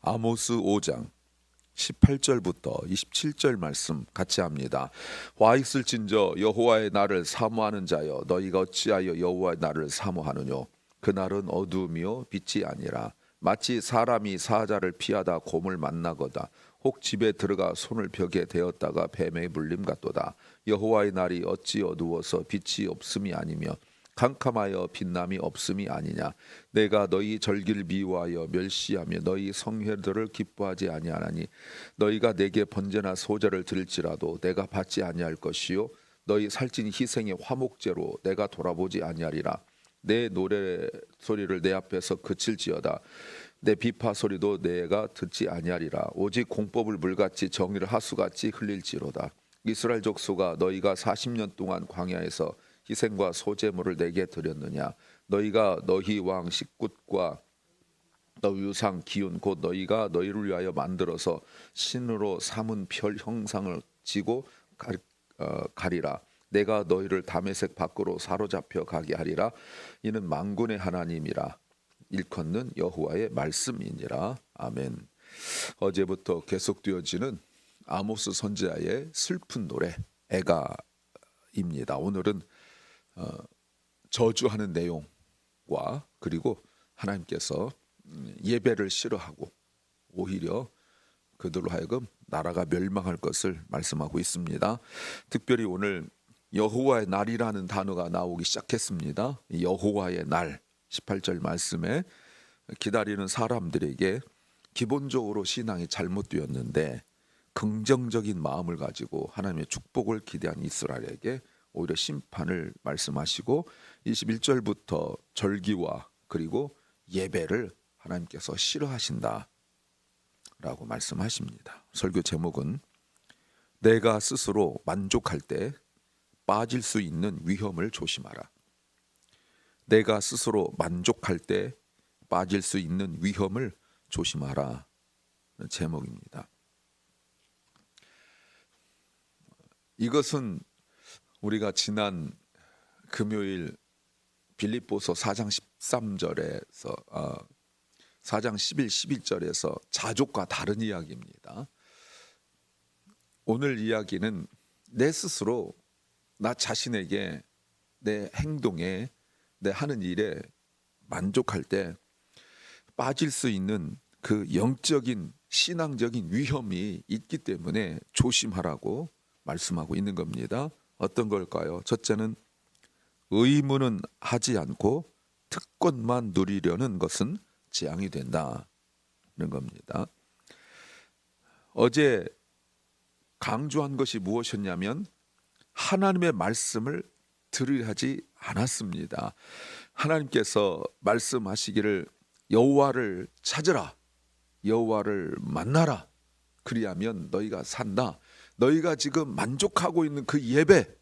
아모스 5장 18절부터 27절 말씀 같이 합니다. 화 있을진저 여호와의 날을 사모하는 자여, 너희가 어찌하여 여호와의 날을 사모하느뇨? 그 날은 어두움이요 빛이 아니라 마치 사람이 사자를 피하다 곰을 만나거다. 혹 집에 들어가 손을 벽에 대었다가 뱀의 물림 같도다. 여호와의 날이 어찌 어두워서 빛이 없음이 아니며 캄캄하여 빛남이 없음이 아니냐? 내가 너희 절기를 미워하여 멸시하며 너희 성회들을 기뻐하지 아니하나니 너희가 내게 번제나 소제를 드릴지라도 내가 받지 아니할 것이요 너희 살찐 희생의 화목제로 내가 돌아보지 아니하리라. 내 노래 소리를 내 앞에서 그칠지어다. 내 비파 소리도 내가 듣지 아니하리라. 오직 공법을 물같이 정의를 하수같이 흘릴지로다. 이스라엘 족속아, 너희가 40년 동안 광야에서 희생과 소제물을 내게 드렸느냐? 너희가 너희 왕 식굿과 너희 유상 기운 곧 너희가 너희를 위하여 만들어서 신으로 삼은 별 형상을 지고 가리라. 내가 너희를 다메섹 밖으로 사로잡혀 가게 하리라. 이는 만군의 하나님이라. 일컫는 여호와의 말씀이니라. 아멘. 어제부터 계속되어지는 아모스 선지자의 슬픈 노래 애가입니다. 오늘은 저주하는 내용과 그리고 하나님께서 예배를 싫어하고 오히려 그들로 하여금 나라가 멸망할 것을 말씀하고 있습니다. 특별히 오늘 여호와의 날이라는 단어가 나오기 시작했습니다. 여호와의 날 18절 말씀에 기다리는 사람들에게 기본적으로 신앙이 잘못되었는데 긍정적인 마음을 가지고 하나님의 축복을 기대한 이스라엘에게 오히려 심판을 말씀하시고 21절부터 절기와 그리고 예배를 하나님께서 싫어하신다 라고 말씀하십니다. 설교 제목은 내가 스스로 만족할 때 빠질 수 있는 위험을 조심하라. 내가 스스로 만족할 때 빠질 수 있는 위험을 조심하라 제목입니다. 이것은 우리가 지난 금요일 빌립보서 4장 13절에서 4장 11, 11절에서 자족과 다른 이야기입니다. 오늘 이야기는 내 스스로 나 자신에게 내 행동에 내 하는 일에 만족할 때 빠질 수 있는 그 영적인 신앙적인 위험이 있기 때문에 조심하라고 말씀하고 있는 겁니다. 어떤 걸까요? 첫째는 의무는 하지 않고 특권만 누리려는 것은 재앙이 된다는 겁니다. 어제 강조한 것이 무엇이었냐면 하나님의 말씀을 들으려 하지 않았습니다. 하나님께서 말씀하시기를 여호와를 찾으라, 여호와를 만나라, 그리하면 너희가 산다. 너희가 지금 만족하고 있는 그 예배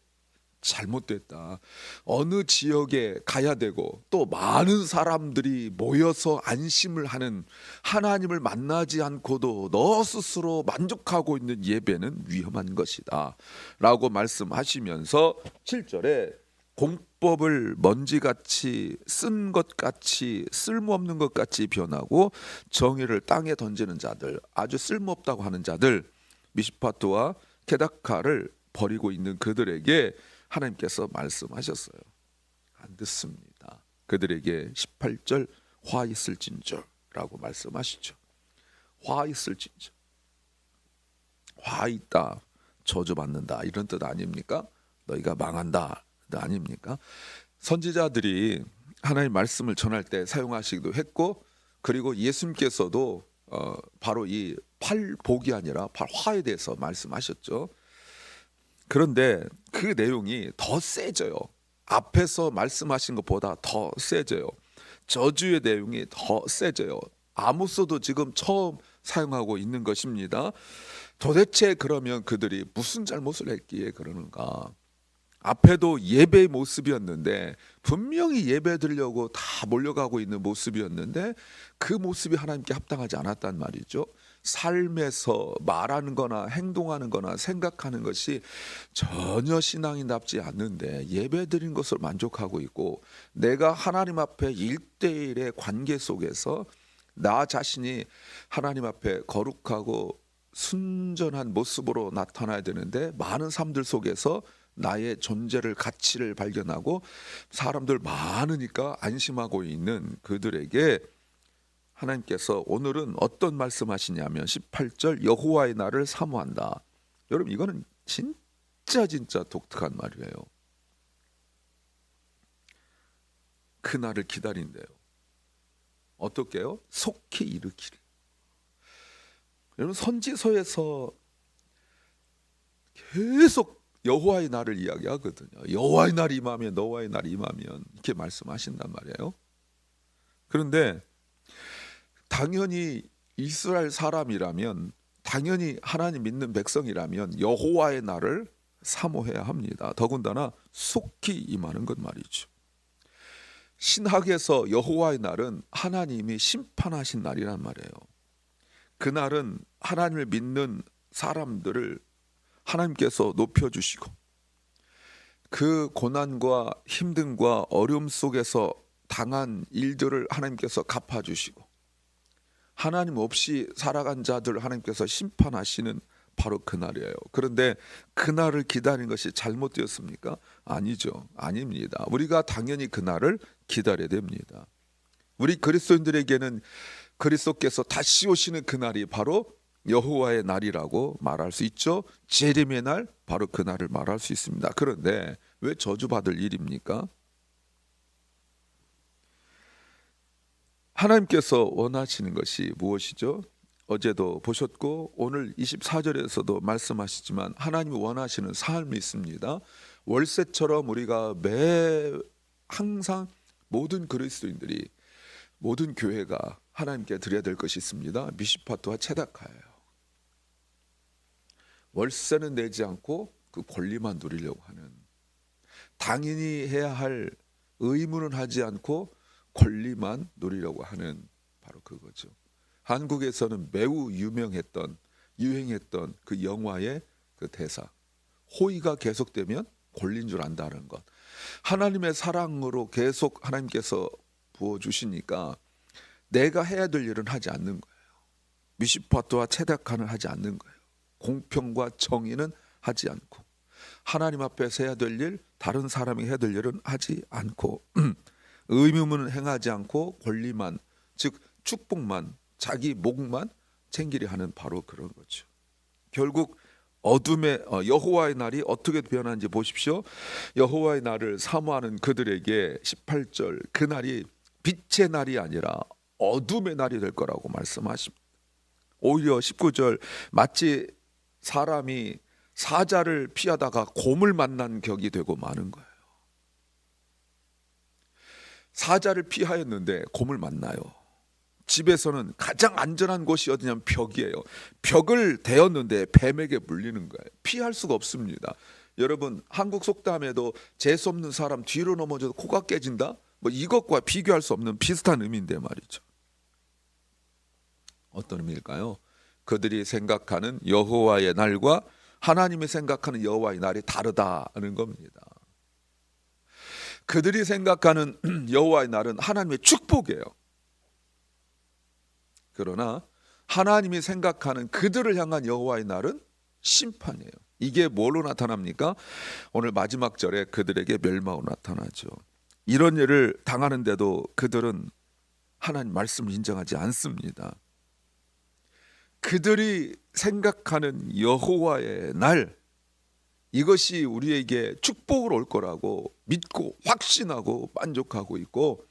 잘못됐다. 어느 지역에 가야 되고 또 많은 사람들이 모여서 안심을 하는 하나님을 만나지 않고도 너 스스로 만족하고 있는 예배는 위험한 것이다 라고 말씀하시면서 7절에 공법을 먼지같이 쓴 것 같이 쓸모없는 것 같이 변하고 정의를 땅에 던지는 자들, 아주 쓸모없다고 하는 자들, 미시파트와 게다카를 버리고 있는 그들에게 하나님께서 말씀하셨어요. 안 듣습니다. 그들에게 18절 화 있을진저라고 말씀하시죠. 화 있을진저, 화 있다, 저주받는다 이런 뜻 아닙니까? 너희가 망한다 뜻 아닙니까? 선지자들이 하나님의 말씀을 전할 때 사용하시기도 했고, 그리고 예수님께서도 바로 이 팔복이 아니라 팔화에 대해서 말씀하셨죠. 그런데 그 내용이 더 세져요. 앞에서 말씀하신 것보다 더 세져요. 저주의 내용이 더 세져요. 아모스도 지금 처음 사용하고 있는 것입니다. 도대체 그러면 그들이 무슨 잘못을 했기에 그러는가? 앞에도 예배의 모습이었는데 분명히 예배 드리려고 다 몰려가고 있는 모습이었는데 그 모습이 하나님께 합당하지 않았단 말이죠. 삶에서 말하는 거나 행동하는 거나 생각하는 것이 전혀 신앙이 납지 않는데 예배 드린 것을 만족하고 있고, 내가 하나님 앞에 1대1의 관계 속에서 나 자신이 하나님 앞에 거룩하고 순전한 모습으로 나타나야 되는데 많은 삶들 속에서 나의 존재를 가치를 발견하고 사람들 많으니까 안심하고 있는 그들에게 하나님께서 오늘은 어떤 말씀하시냐면 18절 여호와의 날을 사모한다. 여러분 이거는 진짜 독특한 말이에요. 그 날을 기다린대요. 어떻게요? 속히 일으키리. 여러분 선지서에서 계속 여호와의 날을 이야기하거든요. 여호와의 날이 임하면 너와의 날이 임하면 이렇게 말씀하신단 말이에요. 그런데 당연히 이스라엘 사람이라면 당연히 하나님 믿는 백성이라면 여호와의 날을 사모해야 합니다. 더군다나 속히 임하는 것 말이죠. 신학에서 여호와의 날은 하나님이 심판하신 날이란 말이에요. 그날은 하나님을 믿는 사람들을 하나님께서 높여주시고 그 고난과 힘듦과 어려움 속에서 당한 일들을 하나님께서 갚아주시고 하나님 없이 살아간 자들 하나님께서 심판하시는 바로 그날이에요. 그런데 그날을 기다리는 것이 잘못되었습니까? 아니죠. 아닙니다. 우리가 당연히 그날을 기다려야 됩니다. 우리 그리스도인들에게는 그리스도께서 다시 오시는 그날이 바로 여호와의 날이라고 말할 수 있죠. 재림의 날 바로 그 날을 말할 수 있습니다. 그런데 왜 저주받을 일입니까? 하나님께서 원하시는 것이 무엇이죠? 어제도 보셨고 오늘 24절에서도 말씀하시지만 하나님이 원하시는 삶이 있습니다. 월세처럼 우리가 항상 모든 그리스도인들이 모든 교회가 하나님께 드려야 될 것이 있습니다. 미시파트와 체다카예요. 월세는 내지 않고 그 권리만 누리려고 하는, 당연히 해야 할 의무는 하지 않고 권리만 누리려고 하는 바로 그거죠. 한국에서는 매우 유행했던 그 영화의 그 대사, 호의가 계속되면 권리인 줄 안다는 것. 하나님의 사랑으로 계속 하나님께서 부어주시니까 내가 해야 될 일은 하지 않는 거예요. 미시파트와 체다카는 하지 않는 거예요. 공평과 정의는 하지 않고 하나님 앞에서 해야 될 일, 다른 사람이 해야 될 일은 하지 않고 의무는 행하지 않고 권리만, 즉 축복만, 자기 목만 챙기려 하는 바로 그런 거죠. 결국 어둠의 여호와의 날이 어떻게 변하는지 보십시오. 여호와의 날을 사모하는 그들에게 18절 그 날이 빛의 날이 아니라 어둠의 날이 될 거라고 말씀하십니다. 오히려 19절 마치 사람이 사자를 피하다가 곰을 만난 격이 되고 마는 거예요. 사자를 피하였는데 곰을 만나요. 집에서는 가장 안전한 곳이 어디냐면 벽이에요. 벽을 대었는데 뱀에게 물리는 거예요. 피할 수가 없습니다. 여러분 한국 속담에도 재수 없는 사람 뒤로 넘어져도 코가 깨진다? 뭐 이것과 비교할 수 없는 비슷한 의미인데 말이죠. 어떤 의미일까요? 그들이 생각하는 여호와의 날과 하나님이 생각하는 여호와의 날이 다르다는 겁니다. 그들이 생각하는 여호와의 날은 하나님의 축복이에요. 그러나 하나님이 생각하는 그들을 향한 여호와의 날은 심판이에요. 이게 뭘로 나타납니까? 오늘 마지막 절에 그들에게 멸망으로 나타나죠. 이런 일을 당하는데도 그들은 하나님 말씀을 인정하지 않습니다. 그들이 생각하는 여호와의 날, 이것이 우리에게 축복으로 올 거라고 믿고 확신하고 만족하고 있고,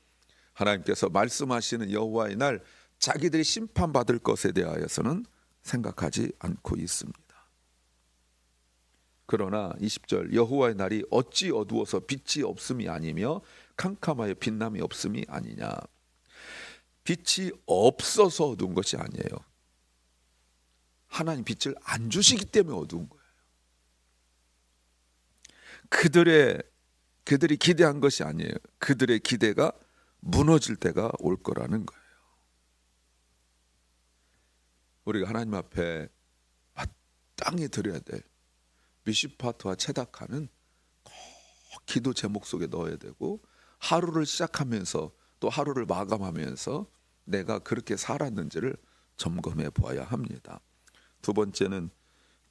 하나님께서 말씀하시는 여호와의 날, 자기들이 심판받을 것에 대하여서는 생각하지 않고 있습니다. 그러나 20절 여호와의 날이 어찌 어두워서 빛이 없음이 아니며 캄캄하여 빛남이 없음이 아니냐. 빛이 없어서 어두운 것이 아니에요. 하나님 빛을 안 주시기 때문에 어두운 거예요. 그들이 기대한 것이 아니에요. 그들의 기대가 무너질 때가 올 거라는 거예요. 우리가 하나님 앞에 마땅히 드려야 될 미시파트와 체다카는 꼭 기도 제목 속에 넣어야 되고, 하루를 시작하면서 또 하루를 마감하면서 내가 그렇게 살았는지를 점검해 보아야 합니다. 두 번째는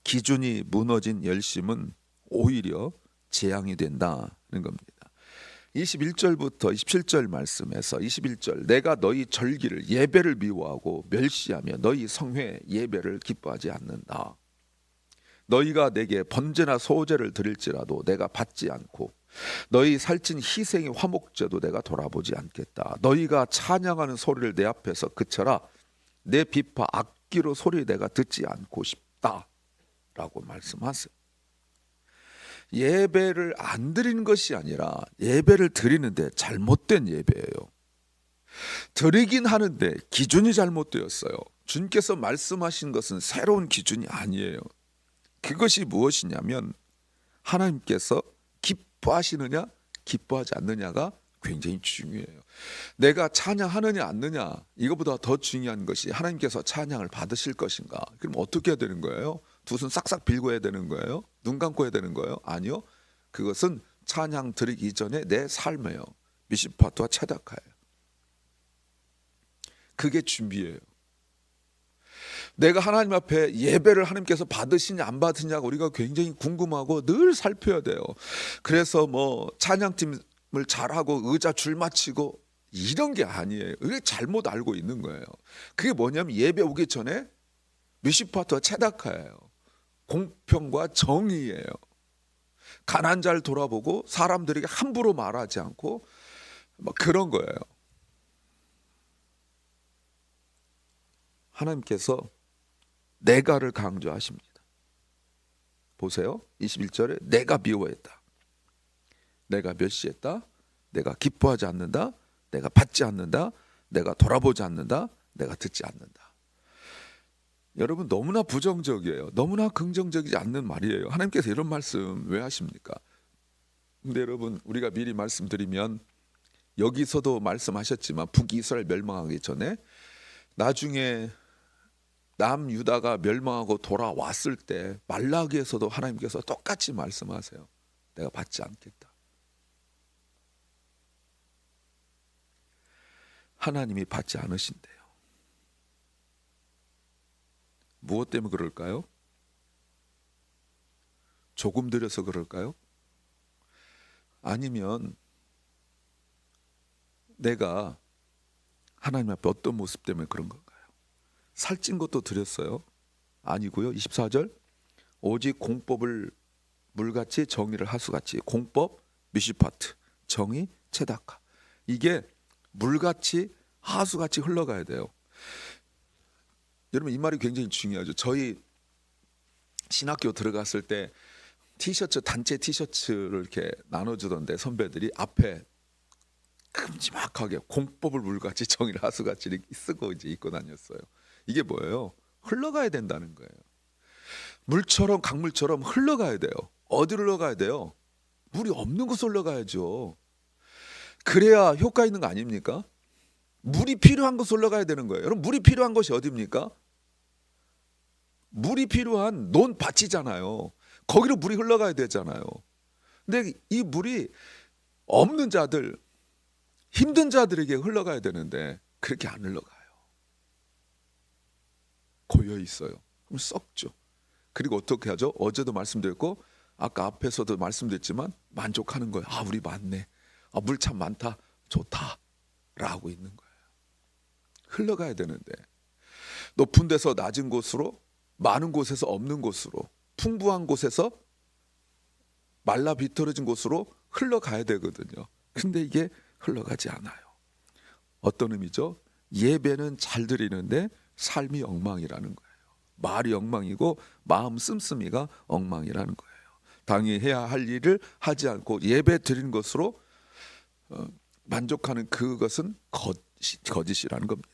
기준이 무너진 열심은 오히려 재앙이 된다는 겁니다. 21절부터 27절 말씀에서 21절 내가 너희 절기를 예배를 미워하고 멸시하며 너희 성회 예배를 기뻐하지 않는다. 너희가 내게 번제나 소제를 드릴지라도 내가 받지 않고 너희 살찐 희생의 화목제도 내가 돌아보지 않겠다. 너희가 찬양하는 소리를 내 앞에서 그쳐라. 내 비파 악기로 소리 내가 듣지 않고 싶다 라고 말씀하세요. 예배를 안 드리는 것이 아니라 예배를 드리는데 잘못된 예배예요. 드리긴 하는데 기준이 잘못되었어요. 주님께서 말씀하신 것은 새로운 기준이 아니에요. 그것이 무엇이냐면 하나님께서 기뻐하시느냐 기뻐하지 않느냐가 굉장히 중요해요. 내가 찬양하느냐 않느냐 이거보다 더 중요한 것이 하나님께서 찬양을 받으실 것인가. 그럼 어떻게 해야 되는 거예요? 두 손 싹싹 빌고 해야 되는 거예요? 눈 감고 해야 되는 거예요? 아니요. 그것은 찬양 드리기 전에 내 삶이에요. 미시파트와 체다카예요. 그게 준비예요. 내가 하나님 앞에 예배를 하나님께서 받으시냐 안 받으냐가 우리가 굉장히 궁금하고 늘 살펴야 돼요. 그래서 뭐 찬양팀을 잘하고 의자 줄 맞추고 이런 게 아니에요. 그게 잘못 알고 있는 거예요. 그게 뭐냐면 예배 오기 전에 미시파트와 체다카예요. 공평과 정의예요. 가난한 자를 돌아보고 사람들에게 함부로 말하지 않고 막 그런 거예요. 하나님께서 내가를 강조하십니다. 보세요. 21절에 내가 미워했다. 내가 멸시했다. 내가 기뻐하지 않는다. 내가 받지 않는다. 내가 돌아보지 않는다. 내가 듣지 않는다. 여러분 너무나 부정적이에요. 너무나 긍정적이지 않는 말이에요. 하나님께서 이런 말씀 왜 하십니까? 근데 여러분 우리가 미리 말씀드리면 여기서도 말씀하셨지만 북이스라엘 멸망하기 전에 나중에 남유다가 멸망하고 돌아왔을 때 말라기에서도 하나님께서 똑같이 말씀하세요. 내가 받지 않겠다. 하나님이 받지 않으신대요. 무엇 때문에 그럴까요? 조금 드려서 그럴까요? 아니면 내가 하나님 앞에 어떤 모습 때문에 그런 건가요? 살찐 것도 드렸어요? 아니고요. 24절 오직 공법을 물같이 정의를 하수같이. 공법 미시파트, 정의 체다카. 이게 물같이 하수같이 흘러가야 돼요. 여러분 이 말이 굉장히 중요하죠. 저희 신학교 들어갔을 때 티셔츠, 단체 티셔츠를 이렇게 나눠주던데 선배들이 앞에 큼지막하게 공법을 물같이 정의를 하수같이 이렇게 쓰고 이제 입고 다녔어요. 이게 뭐예요? 흘러가야 된다는 거예요. 물처럼 강물처럼 흘러가야 돼요. 어디로 흘러가야 돼요? 물이 없는 곳으로 흘러가야죠. 그래야 효과 있는 거 아닙니까? 물이 필요한 곳으로 흘러가야 되는 거예요. 여러분 물이 필요한 곳이 어디입니까? 물이 필요한 논밭이잖아요. 거기로 물이 흘러가야 되잖아요. 근데 이 물이 없는 자들, 힘든 자들에게 흘러가야 되는데 그렇게 안 흘러가요. 고여 있어요. 그럼 썩죠. 그리고 어떻게 하죠? 어제도 말씀드렸고 아까 앞에서도 말씀드렸지만 만족하는 거예요. 아 우리 많네. 아, 물 참 많다. 좋다. 라고 있는 거예요. 흘러가야 되는데 높은 데서 낮은 곳으로, 많은 곳에서 없는 곳으로, 풍부한 곳에서 말라 비틀어진 곳으로 흘러가야 되거든요. 근데 이게 흘러가지 않아요. 어떤 의미죠? 예배는 잘 드리는데 삶이 엉망이라는 거예요. 말이 엉망이고 마음 씀씀이가 엉망이라는 거예요. 당연히 해야 할 일을 하지 않고 예배 드리는 것으로 만족하는 그것은 거짓이라는 겁니다.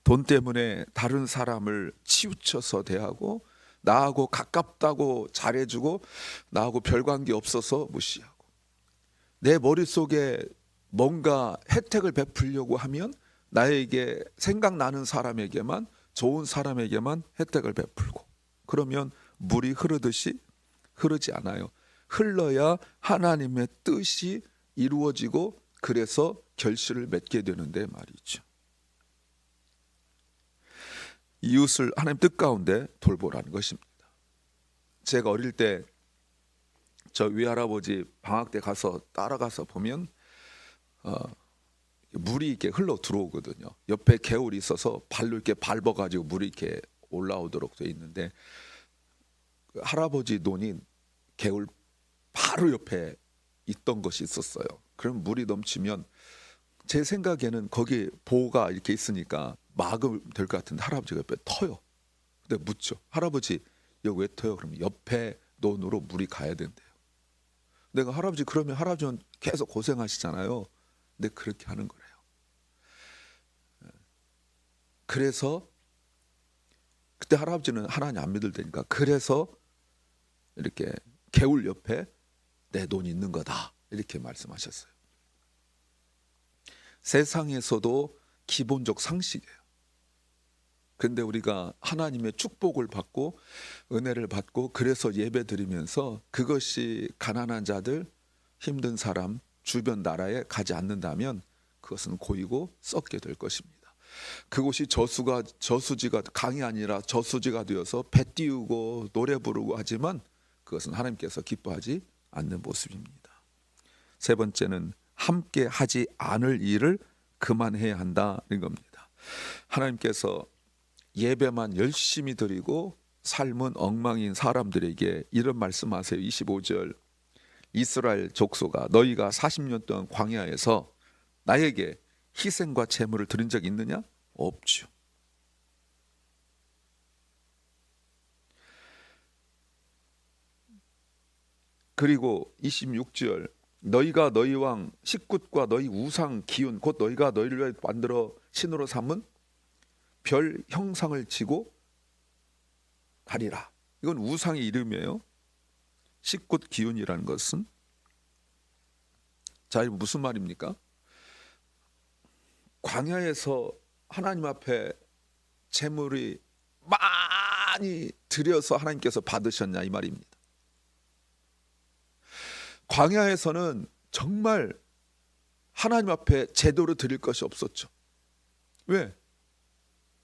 돈 때문에 다른 사람을 치우쳐서 대하고 나하고 가깝다고 잘해주고 나하고 별 관계 없어서 무시하고 내 머릿속에 뭔가 혜택을 베풀려고 하면 나에게 생각나는 사람에게만, 좋은 사람에게만 혜택을 베풀고 그러면 물이 흐르듯이 흐르지 않아요. 흘러야 하나님의 뜻이 이루어지고 그래서 결실을 맺게 되는데 말이죠. 이웃을 하나님 뜻 가운데 돌보라는 것입니다. 제가 어릴 때 저 외할아버지 방학 때 가서 따라가서 보면 물이 이렇게 흘러 들어오거든요. 옆에 개울이 있어서 발로 이렇게 밟아가지고 물이 이렇게 올라오도록 돼 있는데 그 할아버지 논이 개울 바로 옆에 있던 것이 있었어요. 그럼 물이 넘치면 제 생각에는 거기 보호가 이렇게 있으니까 막으면 될 것 같은데 할아버지가 옆에 터요. 근데 묻죠. 할아버지 여기 왜 터요? 그러면 옆에 논으로 물이 가야 된대요. 내가 할아버지 그러면 할아버지는 계속 고생하시잖아요. 근데 그렇게 하는 거래요. 그래서 그때 할아버지는 하나님 안 믿을 때니까 그래서 이렇게 개울 옆에 내 돈이 있는 거다 이렇게 말씀하셨어요. 세상에서도 기본적 상식이에요. 근데 우리가 하나님의 축복을 받고 은혜를 받고 그래서 예배 드리면서 그것이 가난한 자들, 힘든 사람, 주변 나라에 가지 않는다면 그것은 고이고 썩게 될 것입니다. 그곳이 저수지가 강이 아니라 저수지가 되어서 배 띄우고 노래 부르고 하지만 그것은 하나님께서 기뻐하지 않는 모습입니다. 세 번째는 함께 하지 않을 일을 그만해야 한다는 겁니다. 하나님께서 예배만 열심히 드리고 삶은 엉망인 사람들에게 이런 말씀하세요. 25절 이스라엘 족속아 너희가 40년 동안 광야에서 나에게 희생과 제물을 드린 적이 있느냐? 없죠. 그리고 26절 너희가 너희 왕 식굿과 너희 우상 기운 곧 너희가 너희를 만들어 신으로 삼은 별 형상을 지고 가리라. 이건 우상의 이름이에요. 식굿 기운이라는 것은 자, 이거 무슨 말입니까? 광야에서 하나님 앞에 제물이 많이 드려서 하나님께서 받으셨냐 이 말입니다. 광야에서는 정말 하나님 앞에 제대로 드릴 것이 없었죠. 왜?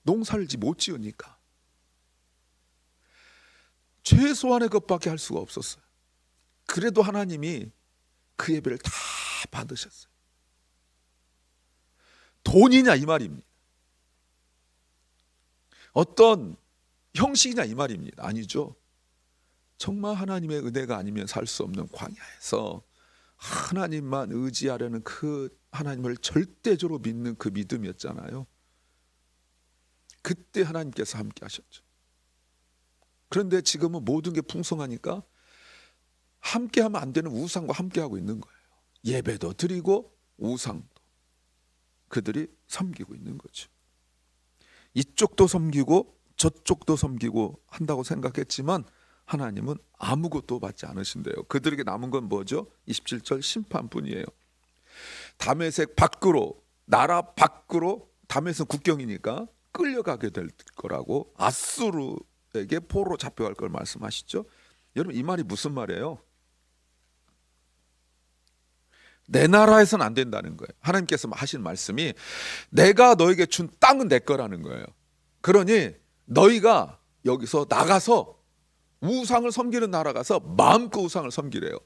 농사를 못 지으니까. 최소한의 것밖에 할 수가 없었어요. 그래도 하나님이 그 예배를 다 받으셨어요. 돈이냐 이 말입니다. 어떤 형식이냐 이 말입니다. 아니죠. 정말 하나님의 은혜가 아니면 살 수 없는 광야에서 하나님만 의지하려는 그 하나님을 절대적으로 믿는 그 믿음이었잖아요. 그때 하나님께서 함께 하셨죠. 그런데 지금은 모든 게 풍성하니까 함께하면 안 되는 우상과 함께하고 있는 거예요. 예배도 드리고 우상도 그들이 섬기고 있는 거죠. 이쪽도 섬기고 저쪽도 섬기고 한다고 생각했지만 하나님은 아무것도 받지 않으신대요. 그들에게 남은 건 뭐죠? 27절 심판뿐이에요. 다메섹 밖으로 나라 밖으로 다메섹 국경이니까 끌려가게 될 거라고 아수르에게 포로 잡혀갈 걸 말씀하시죠. 여러분 이 말이 무슨 말이에요? 내 나라에서는 안 된다는 거예요. 하나님께서 하신 말씀이 내가 너에게 준 땅은 내 거라는 거예요. 그러니 너희가 여기서 나가서 우상을 섬기는 나라 가서 마음껏 우상을 섬기래요.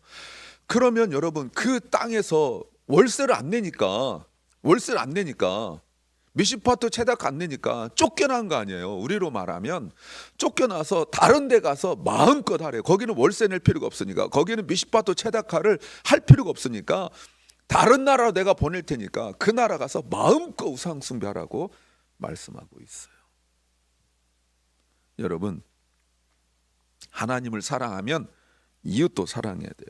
그러면 여러분 그 땅에서 월세를 안 내니까 미시파트 체dak 안 내니까 쫓겨난 거 아니에요. 우리로 말하면 쫓겨나서 다른 데 가서 마음껏 하래요. 거기는 월세 낼 필요가 없으니까, 거기는 미시파트 체dak화를 할 필요가 없으니까 다른 나라로 내가 보낼 테니까 그 나라 가서 마음껏 우상 숭배하라고 말씀하고 있어요. 여러분 하나님을 사랑하면 이웃도 사랑해야 돼요.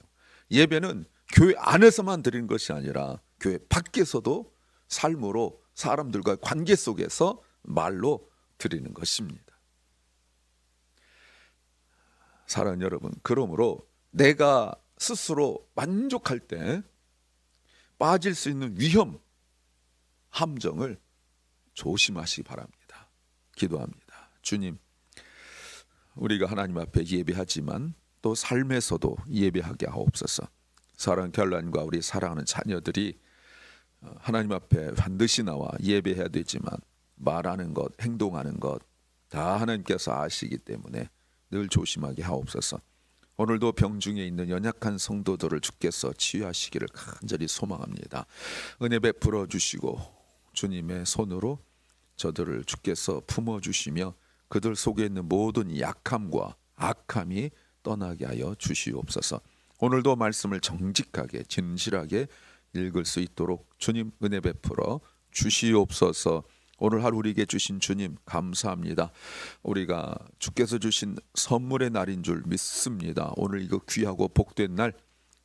예배는 교회 안에서만 드리는 것이 아니라 교회 밖에서도 삶으로 사람들과의 관계 속에서 말로 드리는 것입니다. 사랑하는 여러분, 그러므로 내가 스스로 만족할 때 빠질 수 있는 위험, 함정을 조심하시기 바랍니다. 기도합니다. 주님, 우리가 하나님 앞에 예배하지만 또 삶에서도 예배하게 하옵소서. 사랑하는 결란과 우리 사랑하는 자녀들이 하나님 앞에 반드시 나와 예배해야 되지만 말하는 것, 행동하는 것, 다 하나님께서 아시기 때문에 늘 조심하게 하옵소서. 오늘도 병중에 있는 연약한 성도들을 주께서 치유하시기를 간절히 소망합니다. 은혜 베풀어 주시고 주님의 손으로 저들을 주께서 품어주시며 그들 속에 있는 모든 약함과 악함이 떠나게 하여 주시옵소서. 오늘도 말씀을 정직하게 진실하게 읽을 수 있도록 주님 은혜 베풀어 주시옵소서. 오늘 하루 우리에게 주신 주님 감사합니다. 우리가 주께서 주신 선물의 날인 줄 믿습니다. 오늘 이거 귀하고 복된 날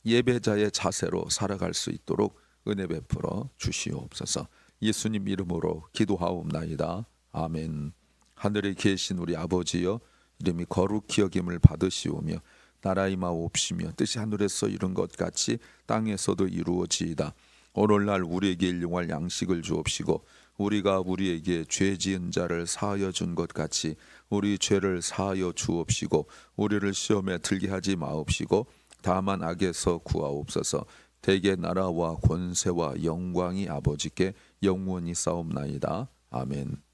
예배자의 자세로 살아갈 수 있도록 은혜 베풀어 주시옵소서. 예수님 이름으로 기도하옵나이다. 아멘. 하늘에 계신 우리 아버지여, 이름이 거룩히 여김을 받으시오며 나라의 마옵시며 뜻이 하늘에서 이룬 것 같이 땅에서도 이루어지이다. 오늘날 우리에게 일용할 양식을 주옵시고 우리가 우리에게 죄 지은 자를 사하여 준 것 같이 우리 죄를 사하여 주옵시고 우리를 시험에 들게 하지 마옵시고 다만 악에서 구하옵소서. 대개 나라와 권세와 영광이 아버지께 영원히 싸움나이다. 아멘.